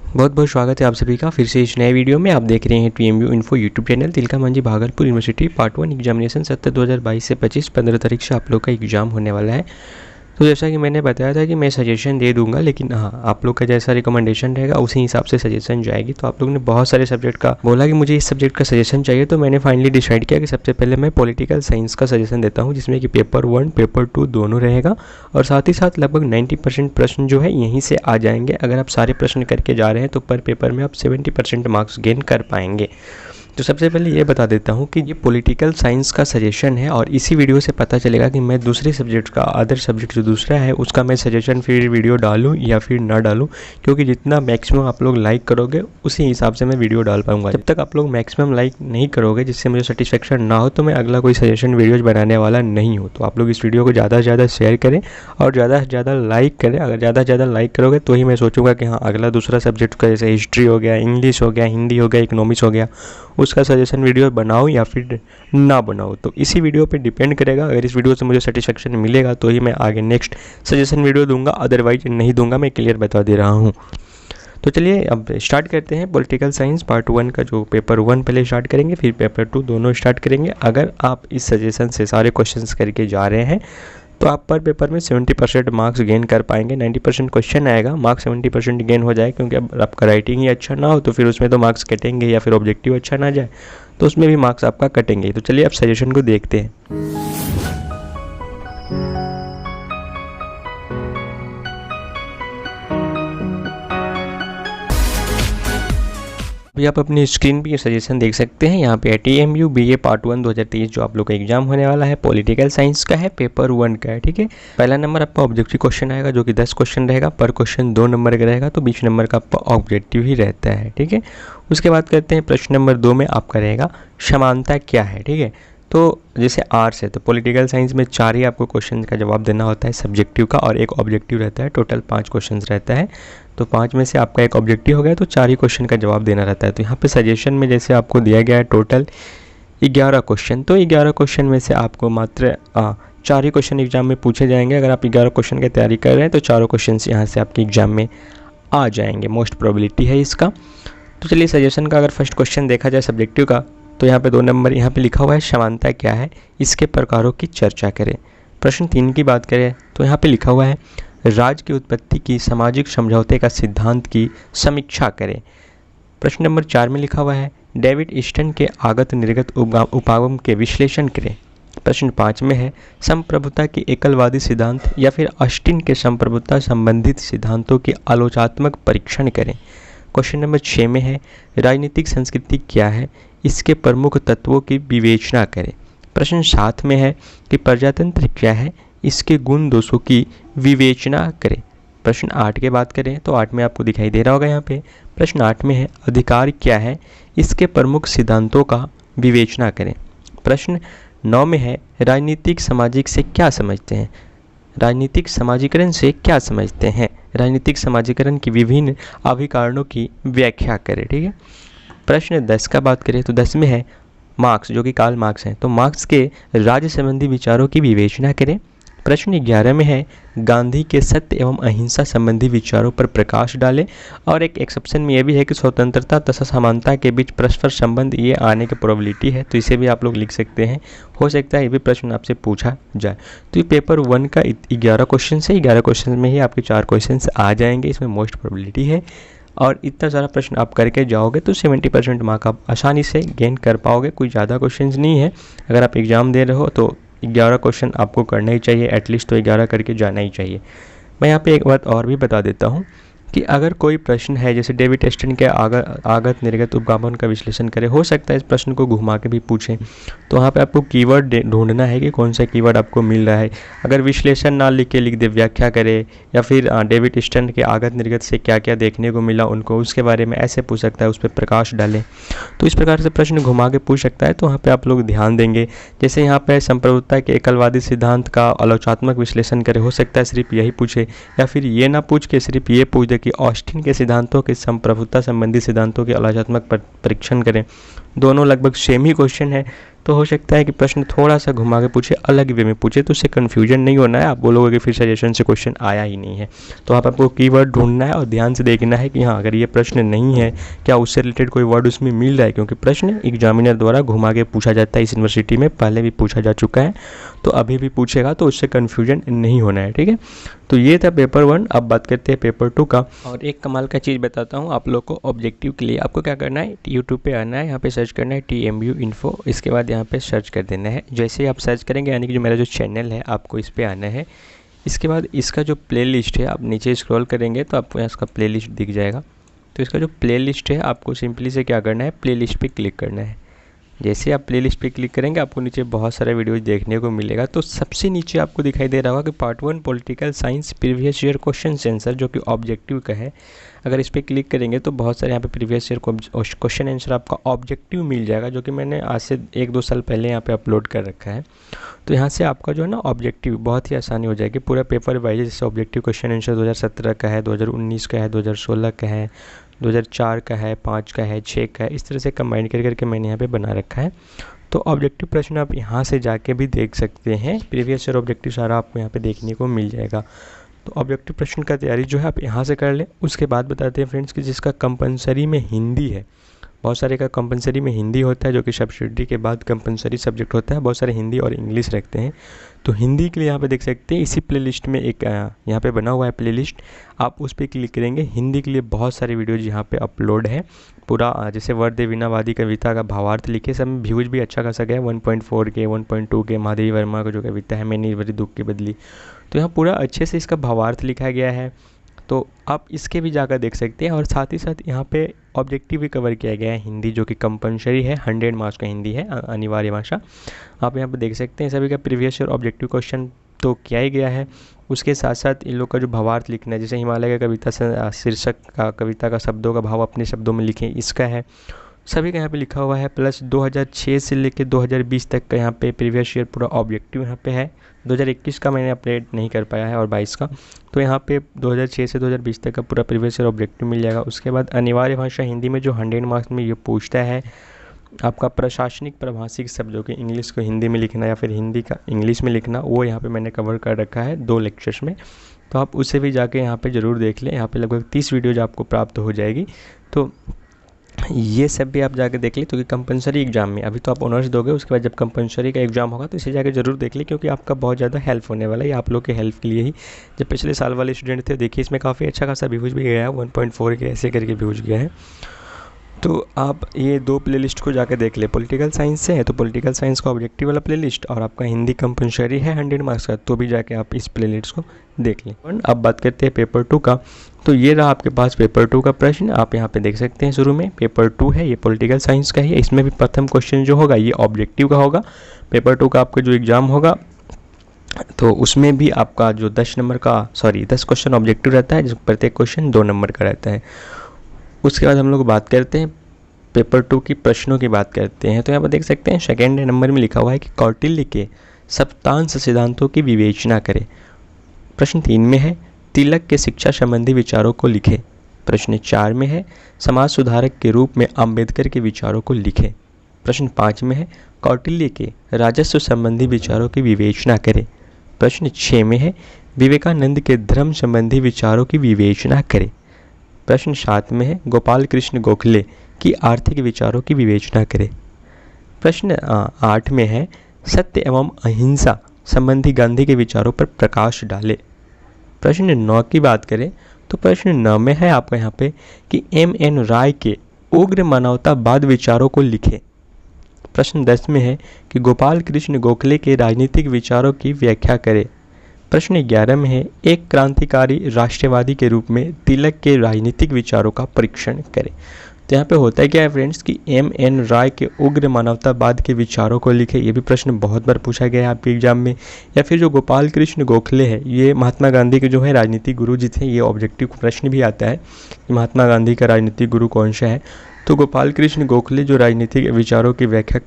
बहुत बहुत स्वागत है आप सभी का फिर से इस नए वीडियो में। आप देख रहे हैं TMU info YouTube channel. Tilka Manjhi Bhagalpur university part 1 examination 7 2022 से 25 15 तारीख से आप लोग का एग्जाम होने वाला है। तो जैसा कि मैंने बताया था कि मैं सजेशन दे दूंगा, लेकिन हाँ, आप लोग का जैसा रिकमेंडेशन रहेगा उसी हिसाब से सजेशन जाएगी। तो आप लोग ने बहुत सारे सब्जेक्ट का बोला कि मुझे इस सब्जेक्ट का सजेशन चाहिए, तो मैंने फाइनली डिसाइड किया कि सबसे पहले मैं पॉलिटिकल साइंस का सजेशन देता हूँ, जिसमें कि पेपर 1 पेपर 2 दोनों रहेगा और साथ ही साथ लगभग 90% प्रश्न जो है यहीं से आ जाएंगे। अगर आप सारे प्रश्न करके जा रहे हैं तो पर पेपर में आप 70% मार्क्स गेन कर पाएंगे। तो सबसे पहले ये बता देता हूँ कि ये पॉलिटिकल साइंस का सजेशन है और इसी वीडियो से पता चलेगा कि मैं दूसरे सब्जेक्ट का अदर सब्जेक्ट जो दूसरा है उसका मैं सजेशन फिर वीडियो डालूँ या फिर ना डालूँ, क्योंकि जितना मैक्सिमम आप लोग लाइक करोगे उसी हिसाब से मैं वीडियो डाल पाऊँगा। जब तक आप लोग मैक्सिमम लाइक नहीं करोगे जिससे मुझे सेटिस्फेक्शन ना हो तो मैं अगला कोई सजेशन वीडियोज़ बनाने वाला नहीं हूँ। तो आप लोग इस वीडियो को ज़्यादा से ज़्यादा शेयर करें और ज़्यादा से ज़्यादा लाइक करें। अगर ज़्यादा से ज़्यादा लाइक करोगे तो ही मैं सोचूंगा कि हाँ, अगला दूसरा सब्जेक्ट का जैसे हिस्ट्री हो गया, इंग्लिश हो गया, हिंदी हो गया, इकोनॉमिक्स हो गया, उसका सजेशन वीडियो बनाओ या फिर ना बनाओ। तो इसी वीडियो पे डिपेंड करेगा। अगर इस वीडियो से मुझे सेटिस्फेक्शन मिलेगा तो ही मैं आगे नेक्स्ट सजेशन वीडियो दूंगा, अदरवाइज नहीं दूंगा, मैं क्लियर बता दे रहा हूँ। तो चलिए अब स्टार्ट करते हैं। पॉलिटिकल साइंस पार्ट 1 का जो पेपर 1 पहले स्टार्ट करेंगे, फिर पेपर 2 दोनों स्टार्ट करेंगे। अगर आप इस सजेशन से सारे क्वेश्चंस करके जा रहे हैं तो आप पर पेपर में 70% मार्क्स गेन कर पाएंगे। 90% क्वेश्चन आएगा, मार्क्स 70% गेन हो जाए, क्योंकि अब आपका राइटिंग ही अच्छा ना हो तो फिर उसमें तो मार्क्स कटेंगे, या फिर ऑब्जेक्टिव अच्छा ना जाए तो उसमें भी मार्क्स आपका कटेंगे। तो चलिए अब सजेशन को देखते हैं। अभी आप अपनी स्क्रीन पे ये सजेशन देख सकते हैं। यहाँ पे टीएमयू बीए पार्ट 1 2023 जो आप लोग का एग्जाम होने वाला है, पॉलिटिकल साइंस का है, पेपर 1 का है। ठीक है, पहला नंबर आपका ऑब्जेक्टिव क्वेश्चन आएगा जो कि 10 क्वेश्चन रहेगा, पर क्वेश्चन 2 नंबर का रहेगा, तो 20 नंबर का आपका ऑब्जेक्टिव ही रहता है। ठीक है, उसके बाद करते हैं प्रश्न नंबर 2 में आपका रहेगा समानता क्या है। ठीक है, तो जैसे आर्ट्स है तो पॉलिटिकल साइंस में 4 ही आपको क्वेश्चन का जवाब देना होता है सब्जेक्टिव का, और एक ऑब्जेक्टिव रहता है। टोटल 5 क्वेश्चन रहता है, तो 5 में से आपका एक ऑब्जेक्टिव हो गया तो 4 ही क्वेश्चन का जवाब देना रहता है। तो यहाँ पे सजेशन में जैसे आपको दिया गया है टोटल 11 क्वेश्चन, तो 11 क्वेश्चन में से आपको मात्र 4 ही क्वेश्चन एग्जाम में पूछे जाएंगे। अगर आप 11 क्वेश्चन की तैयारी कर रहे हैं तो चारों क्वेश्चन यहाँ से आपके एग्जाम में आ जाएंगे, मोस्ट प्रोबेबिलिटी है इसका। तो चलिए सजेशन का अगर फर्स्ट क्वेश्चन देखा जाए सब्जेक्टिव का, तो यहाँ पे 2 नंबर यहाँ पे लिखा हुआ है समानता क्या है, इसके प्रकारों की चर्चा करें। प्रश्न 3 की बात करें तो यहाँ पे लिखा हुआ है राज्य की उत्पत्ति की सामाजिक समझौते का सिद्धांत की समीक्षा करें। प्रश्न नंबर 4 में लिखा हुआ है डेविड ईस्टन के आगत निर्गत उपागम के विश्लेषण करें। प्रश्न 5 में है संप्रभुता की एकलवादी सिद्धांत या फिर ऑस्टिन के संप्रभुता संबंधित सिद्धांतों की आलोचनात्मक परीक्षण करें। क्वेश्चन नंबर 6 में है राजनीतिक संस्कृति क्या है, इसके प्रमुख तत्वों की विवेचना करें। प्रश्न 7 में है कि प्रजातंत्र क्या है, इसके गुण दोषों की विवेचना करें। प्रश्न 8 की बात करें तो 8 में आपको दिखाई दे रहा होगा यहाँ पे। प्रश्न 8 में है अधिकार क्या है, इसके प्रमुख सिद्धांतों का विवेचना करें। प्रश्न 9 में है राजनीतिक सामाजिक से क्या समझते हैं, राजनीतिक समाजीकरण से क्या समझते हैं, राजनीतिक समाजीकरण की विभिन्न अभिकारणों की व्याख्या करें। ठीक है, प्रश्न 10 का बात करें तो 10 में है मार्क्स जो कि कार्ल मार्क्स हैं, तो मार्क्स के राज्य संबंधी विचारों की विवेचना करें। प्रश्न 11 में है गांधी के सत्य एवं अहिंसा संबंधी विचारों पर प्रकाश डालें। और एक एक्सेप्शन में यह भी है कि स्वतंत्रता तथा समानता के बीच परस्पर संबंध ये आने की प्रोबेबिलिटी है, तो इसे भी आप लोग लिख सकते हैं। हो सकता है ये भी प्रश्न आपसे पूछा जाए। तो ये पेपर 1 का 11 क्वेश्चन है, 11 क्वेश्चन में ही आपके 4 क्वेश्चन आ जाएंगे, इसमें मोस्ट प्रोबेबिलिटी है। और इतना सारा प्रश्न आप करके जाओगे तो 70% मार्क आप आसानी से गेन कर पाओगे। कोई ज़्यादा क्वेश्चंस नहीं है। अगर आप एग्ज़ाम दे रहे हो तो 11 क्वेश्चन आपको करना ही चाहिए, एटलीस्ट तो 11 करके जाना ही चाहिए। मैं यहाँ पे एक बात और भी बता देता हूँ कि अगर कोई प्रश्न है जैसे डेविड ईस्टन के आगत निर्गत उपगमन का विश्लेषण करें, हो सकता है इस प्रश्न को घुमा के भी पूछें, तो वहाँ पे आपको कीवर्ड ढूंढना है कि कौन सा कीवर्ड आपको मिल रहा है। अगर विश्लेषण ना लिख के लिख दे व्याख्या करे, या फिर डेविड ईस्टन के आगत निर्गत से क्या क्या देखने को मिला उनको, उसके बारे में ऐसे पूछ सकता है, उस पर प्रकाश डालें। तो इस प्रकार से प्रश्न घुमा के पूछ सकता है, तो वहाँ पर आप लोग ध्यान देंगे। जैसे यहाँ पर संप्रभुता के एकलवादी सिद्धांत का आलोचनात्मक विश्लेषण करे, हो सकता है सिर्फ यही पूछे, या फिर ये ना पूछ के सिर्फ ये पूछ दे कि ऑस्टिन के सिद्धांतों के संप्रभुता संबंधी सिद्धांतों के आलोचनात्मक परीक्षण करें। दोनों लगभग सेम ही क्वेश्चन है, तो हो सकता है कि प्रश्न थोड़ा सा घुमा के पूछे, अलग वे में पूछे, तो उससे कन्फ्यूजन नहीं होना है। आप बोलोगे कि फिर सजेशन से क्वेश्चन आया ही नहीं है, तो आपको कीवर्ड ढूंढना है और ध्यान से देखना है कि हाँ अगर ये प्रश्न नहीं है क्या उससे रिलेटेड कोई वर्ड उसमें मिल रहा है, क्योंकि प्रश्न एग्जामिनर द्वारा घुमा के पूछा जाता है। इस यूनिवर्सिटी में पहले भी पूछा जा चुका है, तो अभी भी पूछेगा, तो उससे कन्फ्यूजन नहीं होना है, ठीक है। तो ये था पेपर 1। अब बात करते हैं पेपर 2 का। और एक कमाल का चीज़ बताता हूँ आप लोग को ऑब्जेक्टिव के लिए। आपको क्या करना है, यूट्यूब पे आना है, यहाँ पे सर्च करना है TMU इन्फो, इसके बाद यहाँ पे सर्च कर देना है। जैसे आप सर्च करेंगे यानी कि जो मेरा जो चैनल है आपको इस पर आना है। इसके बाद इसका जो प्लेलिस्ट है आप नीचे स्क्रॉल करेंगे तो आपको यहाँ इसका प्लेलिस्ट दिख जाएगा। तो इसका जो प्लेलिस्ट है आपको सिंपली से क्या करना है, प्लेलिस्ट पे क्लिक करना है। जैसे आप प्लेलिस्ट पे क्लिक करेंगे आपको नीचे बहुत सारा वीडियोज देखने को मिलेगा। तो सबसे नीचे आपको दिखाई दे रहा होगा कि part 1 political science previous year question answer, जो कि ऑब्जेक्टिव का है। अगर इस पर क्लिक करेंगे तो बहुत सारे यहाँ पे प्रीवियस ईयर क्वेश्चन आंसर आपका ऑब्जेक्टिव मिल जाएगा, जो कि मैंने आज से 1-2 साल पहले यहाँ पे अपलोड कर रखा है। तो यहाँ से आपका जो है ना ऑब्जेक्टिव बहुत ही आसानी हो जाएगी, पूरा पेपर वाइज। जैसे ऑब्जेक्टिव क्वेश्चन आंसर 2017 का है, 2019 का है, 2016 का है, 2004 का है, 5 का है, 6 का है, इस तरह से कंबाइन करके मैंने यहाँ पे बना रखा है। तो ऑब्जेक्टिव प्रश्न आप यहाँ से जाके भी देख सकते हैं, प्रीवियस ईयर ऑब्जेक्टिव सारा आपको यहाँ पे देखने को मिल जाएगा। तो ऑब्जेक्टिव प्रश्न का तैयारी जो है आप यहाँ से कर लें। उसके बाद बताते हैं फ्रेंड्स कि जिसका कंपलसरी में हिंदी है, बहुत सारे का कंपलसरी में हिंदी होता है, जो कि सब्सिडी के बाद कंपलसरी सब्जेक्ट होता है। बहुत सारे हिंदी और इंग्लिश रखते हैं। तो हिंदी के लिए यहाँ पे देख सकते हैं इसी प्लेलिस्ट में एक यहाँ पे बना हुआ है प्लेलिस्ट, आप उस पर क्लिक करेंगे। हिंदी के लिए बहुत सारे वीडियोज यहाँ पे अपलोड है पूरा। जैसे वर्दे वीणावादी कविता का भावार्थ लिखे, सब में व्यूज भी अच्छा खासा गया, 1.4 के 1.2 के। महादेवी वर्मा का जो कविता है मैंने बड़ी दुख की बदली, तो यहाँ पूरा अच्छे से इसका भावार्थ लिखा गया है। तो आप इसके भी जाकर देख सकते हैं। और साथ ही साथ यहाँ पे ऑब्जेक्टिव भी कवर किया गया है हिंदी, जो कि कंपलसरी है, 100 मार्क्स का हिंदी है, अनिवार्य भाषा। आप यहाँ पे देख सकते हैं सभी का प्रीवियस ईयर ऑब्जेक्टिव क्वेश्चन तो किया ही गया है। उसके साथ साथ इन लोग का जो भावार्थ लिखना है, जैसे हिमालय का कविता शीर्षक का कविता का शब्दों का भाव अपने शब्दों में लिखें, इसका है, सभी का यहाँ पे लिखा हुआ है। प्लस 2006 से लेकर 2020 तक का यहाँ पे प्रीवियस ईयर पूरा ऑब्जेक्टिव यहाँ पे है। 2021 का मैंने अपडेट नहीं कर पाया है और 22 का, तो यहाँ पे 2006 से 2020 तक का पूरा प्रीवियस ईयर ऑब्जेक्टिव मिल जाएगा। उसके बाद अनिवार्य भाषा हिंदी में जो 100 मार्क्स में ये पूछता है आपका प्रशासनिक प्रभाषिक शब्द, जो कि इंग्लिश को हिंदी में लिखना या फिर हिंदी का इंग्लिश में लिखना, वो यहाँ पे मैंने कवर कर रखा है 2 लेक्चर्स में। तो आप उसे भी जाके यहाँ पे ज़रूर देख लें। यहाँ पे लगभग 30 वीडियोज आपको प्राप्त हो जाएगी। तो ये सब भी आप जाके देख लें, क्योंकि कंपलसरी एग्जाम में अभी तो आप ऑनर्स दोगे, उसके बाद जब कंपलसरी का एग्जाम होगा तो इसे जाके जरूर देख लें, क्योंकि आपका बहुत ज़्यादा हेल्प होने वाला है। ये आप लोग के हेल्प के लिए ही। जब पिछले साल वाले स्टूडेंट थे, देखिए इसमें काफ़ी अच्छा खासा व्यूज भी गया है, 1.4 के ऐसे करके व्यूज गया है। तो आप ये 2 प्लेलिस्ट को जाकर देख ले। पॉलिटिकल साइंस से है तो पॉलिटिकल साइंस का ऑब्जेक्टिव वाला प्लेलिस्ट, और आपका हिंदी कंपलसरी है 100 मार्क्स का, तो भी जाके आप इस प्लेलिस्ट को देख लें। अब बात करते हैं पेपर 2 का। तो ये रहा आपके पास पेपर 2 का प्रश्न, आप यहाँ पे देख सकते हैं। शुरू में पेपर 2 है, ये पॉलिटिकल साइंस का ही है। इसमें भी प्रथम क्वेश्चन जो होगा ये ऑब्जेक्टिव का होगा। पेपर 2 का आपका जो एग्जाम होगा तो उसमें भी आपका जो 10 क्वेश्चन ऑब्जेक्टिव रहता है, जिसमें प्रत्येक क्वेश्चन 2 नंबर का रहता है। उसके बाद हम लोग बात करते हैं पेपर 2 की प्रश्नों की बात करते हैं। तो यहाँ पर देख सकते हैं सेकेंड नंबर में लिखा हुआ है कि कौटिल्य के सप्तांश सिद्धांतों की विवेचना करें। प्रश्न 3 में है तिलक के शिक्षा संबंधी विचारों को लिखे। प्रश्न 4 में है समाज सुधारक के रूप में अंबेडकर के विचारों को लिखे। प्रश्न 5 में है कौटिल्य के राजस्व संबंधी विचारों की विवेचना करें। प्रश्न 6 में है विवेकानंद के धर्म संबंधी विचारों की विवेचना करें। प्रश्न 7 में है गोपाल कृष्ण गोखले की आर्थिक विचारों की विवेचना करें। प्रश्न 8 में है सत्य एवं अहिंसा संबंधी गांधी के विचारों पर प्रकाश डाले। प्रश्न 9 की बात करें तो प्रश्न 9 में है आपका यहाँ पे कि M.N. राय के उग्र मानवतावाद विचारों को लिखे। प्रश्न 10 में है कि गोपाल कृष्ण गोखले के राजनीतिक विचारों की व्याख्या करें। प्रश्न 11 में है एक क्रांतिकारी राष्ट्रवादी के रूप में तिलक के राजनीतिक विचारों का परीक्षण करें। तो यहाँ पे होता है क्या है फ्रेंड्स कि M.N. राय के उग्र मानवतावाद के विचारों को लिखे। ये भी प्रश्न बहुत बार पूछा गया है आपके एग्जाम में। या फिर जो गोपाल कृष्ण गोखले है, ये महात्मा गांधी के जो है राजनीतिक गुरु जी थे। ये ऑब्जेक्टिव प्रश्न भी आता है कि महात्मा गांधी का राजनीतिक गुरु कौन सा है। तो गोपाल कृष्ण गोखले जो राजनीतिक विचारों की व्याख्या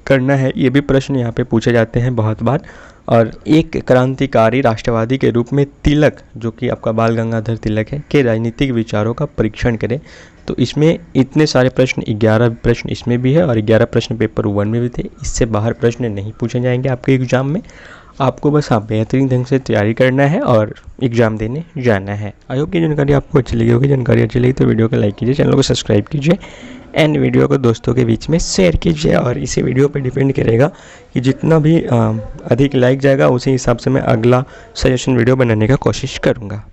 करना है, ये भी प्रश्न यहाँ पे पूछे जाते हैं बहुत बार। और एक क्रांतिकारी राष्ट्रवादी के रूप में तिलक, जो कि आपका बाल गंगाधर तिलक है, के राजनीतिक विचारों का परीक्षण करें। तो इसमें इतने सारे प्रश्न 11 प्रश्न इसमें भी है और 11 प्रश्न पेपर 1 में भी थे। इससे बाहर प्रश्न नहीं पूछे जाएंगे आपके एग्ज़ाम में। आपको बस बेहतरीन ढंग से तैयारी करना है और एग्ज़ाम देने जाना है। आई होप की जानकारी आपको अच्छी लगी होगी। जानकारी अच्छी लगी तो वीडियो को लाइक कीजिए, चैनल को सब्सक्राइब कीजिए एंड वीडियो को दोस्तों के बीच में शेयर कीजिए। और इसी वीडियो पर डिपेंड करेगा कि जितना भी अधिक लाइक जाएगा उसी हिसाब से मैं अगला सजेशन वीडियो बनाने का कोशिश करूँगा।